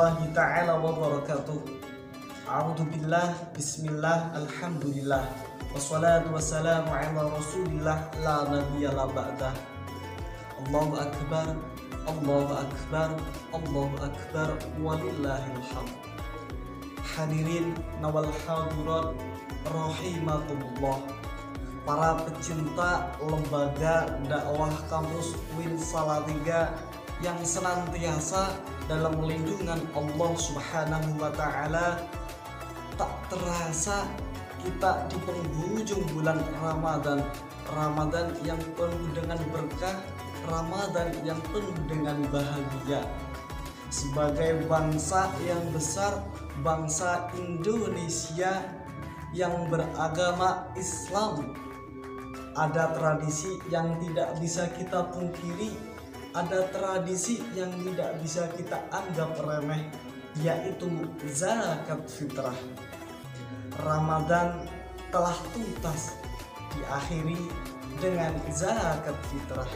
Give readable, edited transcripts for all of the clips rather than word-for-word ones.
warahmatullahi ta'ala wabarakatuh. A'udzubillah, bismillah, alhamdulillah, wassalatu wassalamu ala rasulillah, la nabiyya la ba'dah. Allahu akbar, Allahu akbar, Allahu akbar, walillahil hamd. Hadirin nawal hadirat rahimakumullah, para pecinta lembaga dakwah kampus UIN Salatiga yang senantiasa dalam lindungan Allah Subhanahu wa Ta'ala. Tak terasa kita di penghujung bulan Ramadan, Ramadan yang penuh dengan berkah, Ramadan yang penuh dengan bahagia. Sebagai bangsa yang besar, bangsa Indonesia yang beragama Islam, ada tradisi yang tidak bisa kita pungkiri, ada tradisi yang tidak bisa kita anggap remeh, yaitu zakat fitrah. Ramadan telah tuntas diakhiri dengan zakat fitrah.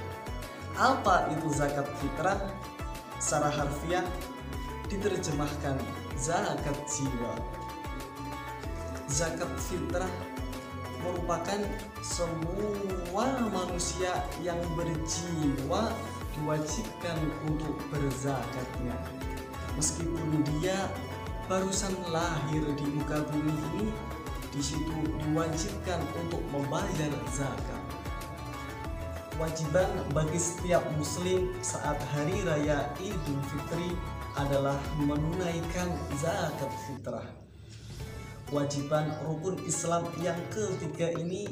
Apa itu zakat fitrah? Secara harfiah diterjemahkan zakat jiwa. Zakat fitrah merupakan semua manusia yang berjiwa diwajibkan untuk berzakatnya, meskipun dia barusan lahir di muka bumi ini. Di situ diwajibkan untuk membayar zakat. Kewajiban bagi setiap muslim saat hari raya Idul Fitri adalah menunaikan zakat fitrah. Kewajiban rukun Islam yang ketiga ini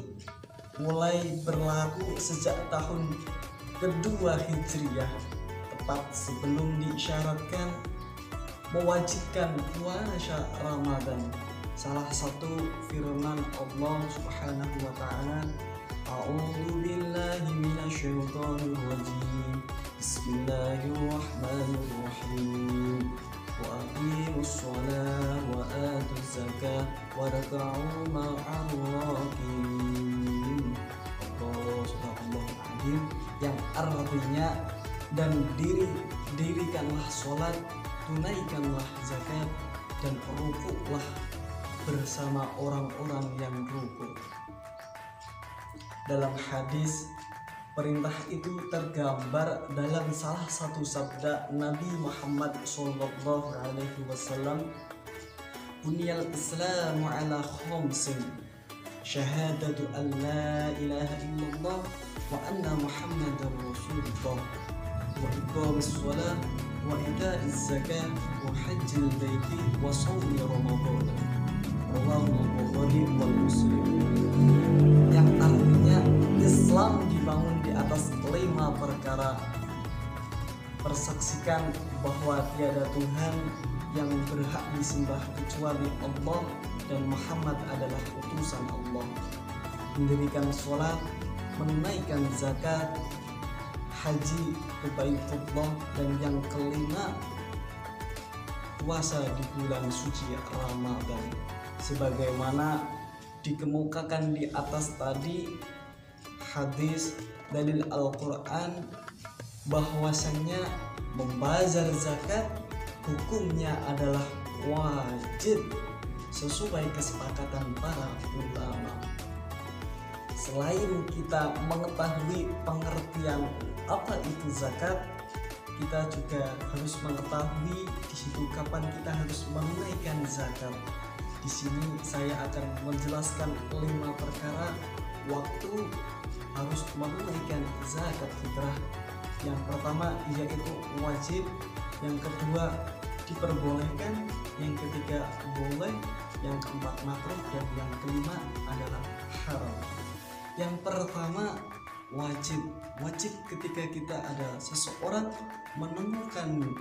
mulai berlaku sejak tahun kedua Hijriah, tepat sebelum diisyaratkan mewajibkan puasa Ramadan. Salah satu firman Allah Subhanahu wa Ta'ala, A'udzu billahi minasyaitonir rajim. Bismillahirrahmanirrahim. Wa aqimus shalah wa atuz zakah warka'u ma'ar raki'in. Subhanallah azim, yang artinya, dan dirikanlah sholat, tunaikanlah zakat, dan rukuklah bersama orang-orang yang rukuk. Dalam hadis, perintah itu tergambar dalam salah satu sabda Nabi Muhammad SAW, Bunyal Islamu ala khamsin, syahadatu an la ilaha illallah wa anna Muhammadar Rasulullah, wa iqamis shalah wa ita'iz zakah wa hajjil baiti wa shaumi Ramadan. Rawahu Bukhari wal Muslim. Yang artinya Islam dibangun di atas 5 perkara. Persaksikan bahwa tiada Tuhan yang berhak disembah kecuali Allah dan Muhammad adalah utusan Allah. Mendirikan sholat, menunaikan zakat, haji ke Baitullah, dan yang kelima, puasa di bulan suci Ramadan. Sebagaimana dikemukakan di atas tadi, hadis dalil Al-Quran bahwasannya membazar zakat hukumnya adalah wajib sesuai kesepakatan para ulama. Selain kita mengetahui pengertian apa itu zakat, kita juga harus mengetahui di situ kapan kita harus menunaikan zakat. Di sini saya akan menjelaskan 5 perkara waktu harus menunaikan zakat fitrah. Yang pertama yaitu wajib, yang kedua diperbolehkan, yang ketiga boleh, yang keempat makruh, dan yang kelima adalah haram. Yang pertama wajib. Wajib ketika kita ada seseorang menemukan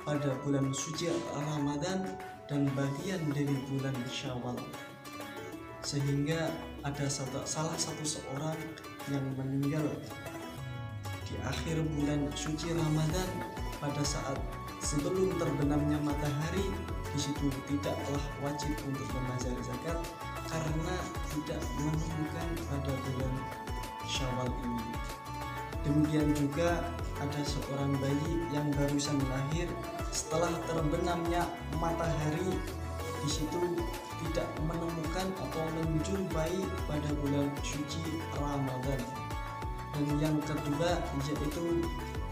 pada bulan suci Ramadan dan bagian dari bulan Syawal, sehingga ada salah satu seorang yang meninggal di akhir bulan suci Ramadan pada saat sebelum terbenamnya matahari. Di situ tidaklah wajib untuk membayar zakat karena tidak menemukan pada bulan Syawal ini. Demikian juga ada seorang bayi yang barusan lahir, setelah terbenamnya matahari, di situ tidak menemukan atau menjumpai pada bulan suci Ramadan. Dan yang kedua yaitu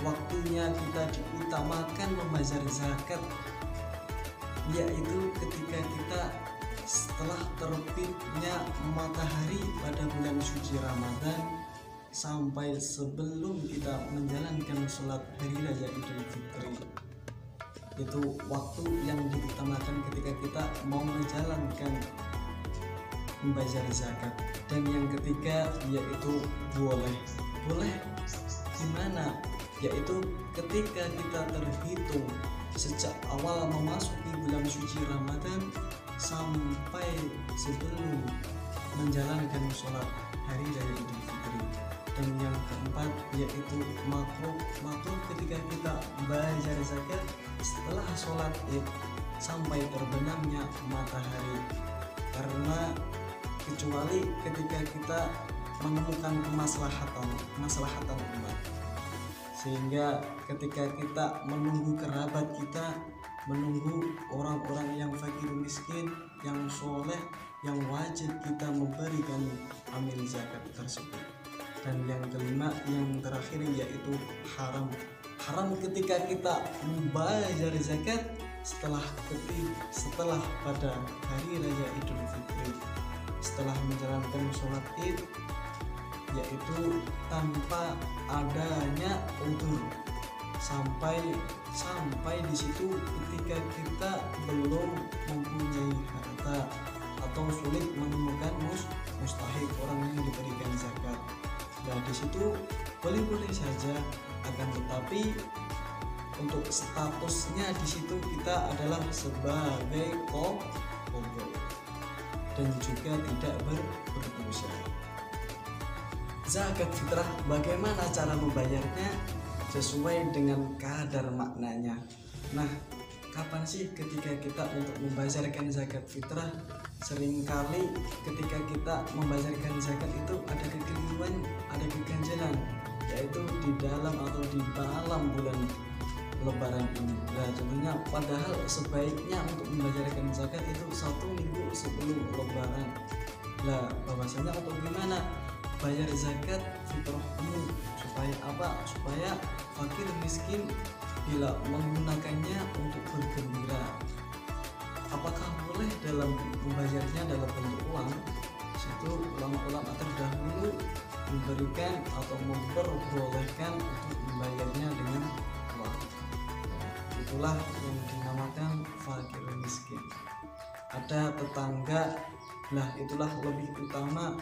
waktunya kita diutamakan membayar zakat, yaitu ketika kita setelah terbitnya matahari pada bulan suci Ramadan sampai sebelum kita menjalankan sholat hari raya Idul Fitri. Itu waktu yang diutamakan ketika kita mau menjalankan membayar zakat. Dan yang ketiga yaitu boleh gimana, yaitu ketika kita terhitung sejak awal memasuki bulan suci Ramadan sampai sebelum menjalankan sholat hari raya Idul Fitri. Dan yang keempat yaitu makruh ketika kita bayar zakat setelah sholat id sampai terbenamnya matahari, karena kecuali ketika kita menemukan kemaslahatan umat, sehingga ketika kita menunggu kerabat kita, menunggu orang-orang yang fakir miskin, yang soleh, yang wajib kita memberikan amil zakat tersebut. Dan yang kelima, yang terakhir yaitu haram ketika kita membayar zakat setelah pada hari raya Idul Fitri, setelah menjalankan sholat id, yaitu tanpa adanya udzur, sampai di situ ketika kita belum mempunyai harta atau sulit menemukan mustahik orang yang diberikan zakat. Nah, di situ boleh saja, akan tetapi untuk statusnya di situ kita adalah sebagai qadhi dan juga tidak berdosa. Zakat fitrah, bagaimana cara membayarnya? Sesuai dengan kadar maknanya. Nah, kapan sih ketika kita untuk membayarkan zakat fitrah? Seringkali ketika kita membayarkan zakat itu ada kekeliruan, ada keganjilan, yaitu di dalam atau di malam bulan Lebaran ini. Nah, contohnya padahal sebaiknya untuk membayarkan zakat itu 1 minggu sebelum Lebaran. Nah, bahwasanya untuk gimana bayar zakat fitrahmu, supaya apa? Supaya fakir miskin bila menggunakannya untuk bergembira. Apakah boleh dalam membayarnya dalam bentuk uang? Situ ulama-ulama terdahulu memberikan atau memperbolehkan untuk membayarnya dengan uang. Itulah yang dinamakan fakir miskin. Ada tetangga, nah itulah lebih utama.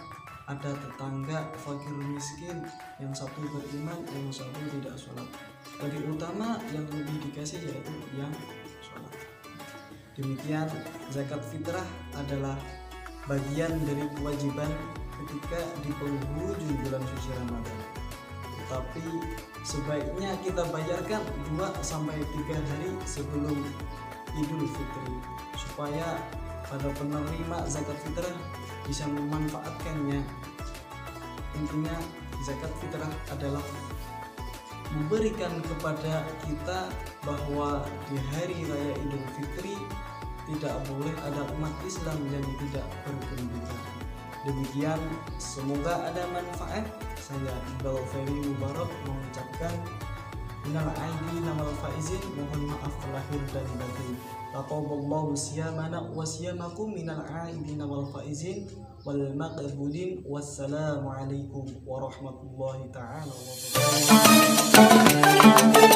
Ada tetangga fakir miskin, yang satu beriman, yang satu tidak sholat. Lebih utama yang lebih dikasih yaitu yang sholat. Demikian, zakat fitrah adalah bagian dari kewajiban ketika di penghujung bulan suci Ramadan. Tetapi sebaiknya kita bayarkan 2-3 hari sebelum Idul Fitri, supaya pada penerima zakat fitrah bisa memanfaatkannya. Intinya zakat fitrah adalah memberikan kepada kita bahwa di hari raya Idul Fitri tidak boleh ada umat Islam yang tidak bergembira. Demikian, semoga ada manfaat. Saya Iqbal Ferry Mubarak mengucapkan minal aidin wal faizin, mohon maaf lahir dan batin. Taqabbalallahu siyamana wa siyamakum minal aidin wal faizin wal maqbulin. Wassalamu alaikum warahmatullahi ta'ala wabarakatuh.